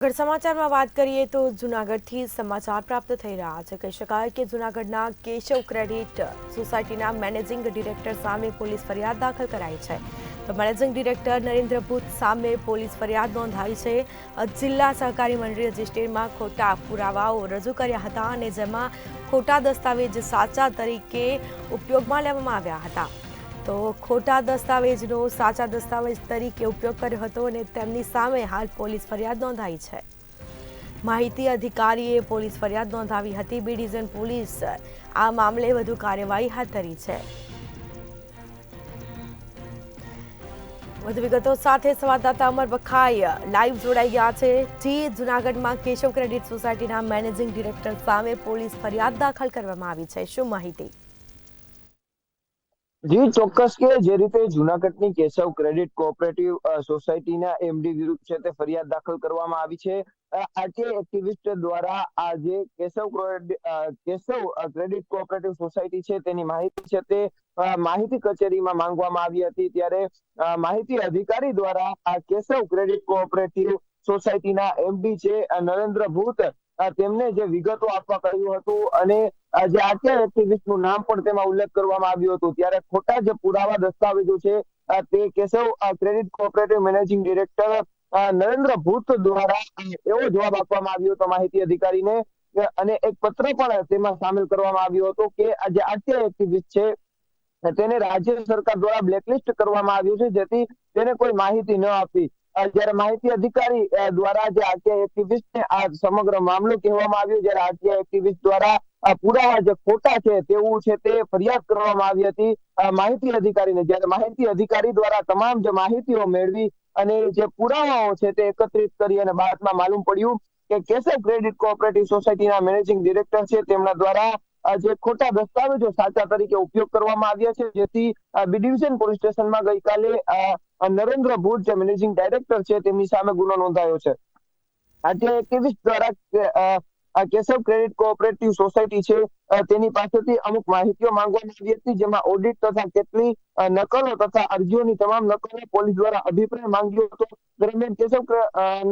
આગળ સમાચારમાં વાત કરીએ તો જૂનાગઢથી સમાચાર પ્રાપ્ત થઈ રહ્યા છે। કહી શકાય કે જૂનાગઢના કેશવ ક્રેડિટ સોસાયટીના મેનેજિંગ ડિરેક્ટર સામે પોલીસ ફરિયાદ દાખલ કરાઈ છે। તો મેનેજિંગ ડિરેક્ટર નરેન્દ્ર ભૂત સામે પોલીસ ફરિયાદ નોંધાઈ છે। જિલ્લા સહકારી મંડળી રજિસ્ટરમાં ખોટા પુરાવાઓ રજૂ કર્યા હતા અને જેમાં ખોટા દસ્તાવેજ સાચા તરીકે ઉપયોગમાં લેવામાં આવ્યા હતા। તો ખોટા દસ્તાવેજનો સાચા દસ્તાવેજ તરીકે ઉપયોગ કર્યો હતો અને તેમની સામે હાલ પોલીસ ફરિયાદ નોંધાઈ છે। માહિતી અધિકારીએ પોલીસ ફરિયાદ નોંધાવી હતી। બી ડિવિઝન પોલીસ આ મામલે વધુ કાર્યવાહી હાથ ધરી છે। વધુ વિગતો સાથે સંવાદદાતા અમર બખાઈ લાઈવ જોડાઈ ગયા છે। જી, જૂનાગઢમાં કેશવ ક્રેડિટ સોસાયટીના મેનેજિંગ ડિરેક્ટર સામે પોલીસ ફરિયાદ દાખલ કરવામાં આવી છે, શું માહિતી? જી ચોક્કસ કે જે રીતે જૂનાગઢની કેશવ ક્રેડિટ કોઓપરેટિવ સોસાયટીના એમડી વિરુદ્ધ છે તે ફરિયાદ દાખલ કરવામાં આવી છે। આરટીઆઈ એક્ટિવિસ્ટ દ્વારા આ જે કેશવ ક્રેડિટ કોઓપરેટિવ સોસાયટી છે તેની માહિતી છે તે માહિતી કચેરીમાં માંગવામાં આવી હતી। ત્યારે માહિતી અધિકારી દ્વારા આ કેશવ ક્રેડિટ કોઓપરેટિવ સોસાયટીના એમડી છે નરેન્દ્ર ભૂત તેમને જે વિગતો આપવા કહ્યું હતું અને જે આરટીઆઈ એક્ટિવિસ્ટનું નામ પણ તેમાં ઉલ્લેખ કરવામાં આવ્યો હતો। ત્યારે ખોટા જે પુરાવા દસ્તાવેજો છે તે Keshav credit cooperative managing director Narendra ભૂત દ્વારા એવો જવાબ આપવામાં આવ્યો હતો માહિતી અધિકારીને અને એક પત્ર પણ તેમાં સામેલ કરવામાં આવ્યો હતો કે આ જે આરટીઆઈ એક્ટિવિસ્ટ છે તેને રાજ્ય સરકાર દ્વારા બ્લેકલિસ્ટ કરવામાં આવ્યું છે જેથી તેને કોઈ માહિતી ન આપી। જ્યારે માહિતી અધિકારી દ્વારા જે આરટીઆઈ એક્ટિવિસ્ટને આ સમગ્ર મામલો કહેવામાં આવ્યો, જ્યારે આરટીઆઈ એક્ટિવિસ્ટ દ્વારા પુરાવા જે ખોટા છે તેવું છે તે ફરિયાદ કરવામાં આવી હતી માહિતી અધિકારીને। જ્યારે માહિતી અધિકારી દ્વારા તમામ જે માહિતીઓ મેળવી અને જે પુરાવાઓ છે તે એકત્રિત કરી અને બાદમાં માલુમ પડ્યું કે કેશવ ક્રેડિટ કોઓપરેટિવ સોસાયટીના મેનેજિંગ ડિરેક્ટર છે તેમના દ્વારા જે ખોટા દસ્તાવેજો સાચા તરીકે ઉપયોગ કરવામાં આવ્યા છે, જેથી બી ડિવિઝન પોલીસ સ્ટેશનમાં ગઈકાલે નરેન્દ્ર ભૂત જે મેનેજિંગ ડાયરેક્ટર છે તેમની સામે ગુનો નોંધાયો છે। આરટીઆઈ એક્ટિવિસ્ટ દ્વારા કેશવ ક્રેડિટ કોઓપરેટિવ સોસાયટી છે તેની પાસેથી અમુક માહિતીઓ માંગવામાં આવી હતી, જેમાં ઓડિટ તથા કેટલી નકલો તથા અરજીઓની તમામ નકલો પોલીસ દ્વારા અભિપ્રાય માંગ્યો હતો। દરમિયાન કેશવ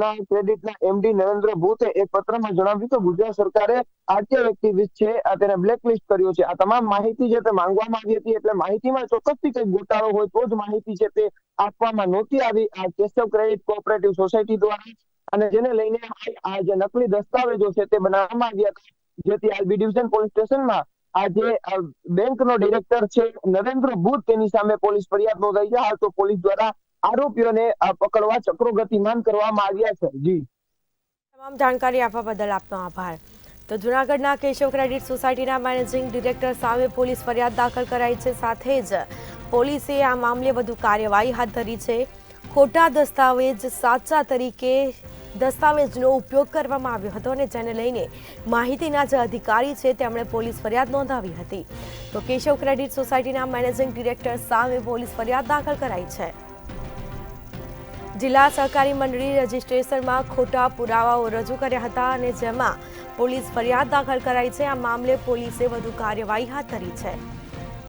ના ક્રેડિટના એમડી નરેન્દ્ર ભૂતે એક પત્રમાં જણાવ્યું કે ગુજરાત સરકારે આરટીઆઈ એક્ટિવિસ્ટ છે તેને બ્લેકલિસ્ટ કર્યો છે। આ તમામ માહિતી છે તે માંગવામાં આવી હતી, એટલે માહિતીમાં ચોક્કસથી કંઈક ગોટાળો હોય તો જ માહિતી છે તે આપવામાં નહોતી આવી આ કેશવ ક્રેડિટ કોઓપરેટિવ સોસાયટી દ્વારા, અને જેને લઈને આ જે નકલી દસ્તાવેજો છે તે બનાવવામાં આવ્યા હતા, જેથી આ બી ડિવિઝન પોલીસ સ્ટેશનમાં આ જે બેંકનો ડિરેક્ટર છે નરેન્દ્ર ભૂત તેની સામે પોલીસ ફરિયાદ નોંધાઈ છે। હાલ તો પોલીસ દ્વારા આરોપીઓને પકડવા ચક્રો ગતિમાન કરવામાં આવ્યા છે। જી, તમામ જાણકારી આપવા બદલ આપનો આભાર। તો જૂનાગઢના કેશવ ક્રેડિટ સોસાયટીના મેનેજિંગ ડિરેક્ટર સામે પોલીસ ફરિયાદ દાખલ કરાઈ છે, સાથે જ પોલીસે આ મામલે વધુ કાર્યવાહી હાથ ધરી છે। ખોટા દસ્તાવેજ સાચા તરીકે દસ્તાવેજનો ઉપયોગ કરવામાં આવ્યો હતો અને જેને લઈને માહિતીના જે અધિકારી છે તેમણે પોલીસ ફરિયાદ નોંધાવી હતી। તો કેશવ ક્રેડિટ સોસાયટીના મેનેજિંગ ડિરેક્ટર સામે પોલીસ ફરિયાદ દાખલ કરાઈ છે। જિલ્લા સહકારી મંડળી રજિસ્ટ્રેશનમાં ખોટા પુરાવાઓ રજૂ કર્યા હતા અને જેમાં પોલીસ ફરિયાદ દાખલ કરાઈ છે। આ મામલે પોલીસે વધુ કાર્યવાહી હાથ ધરી છે।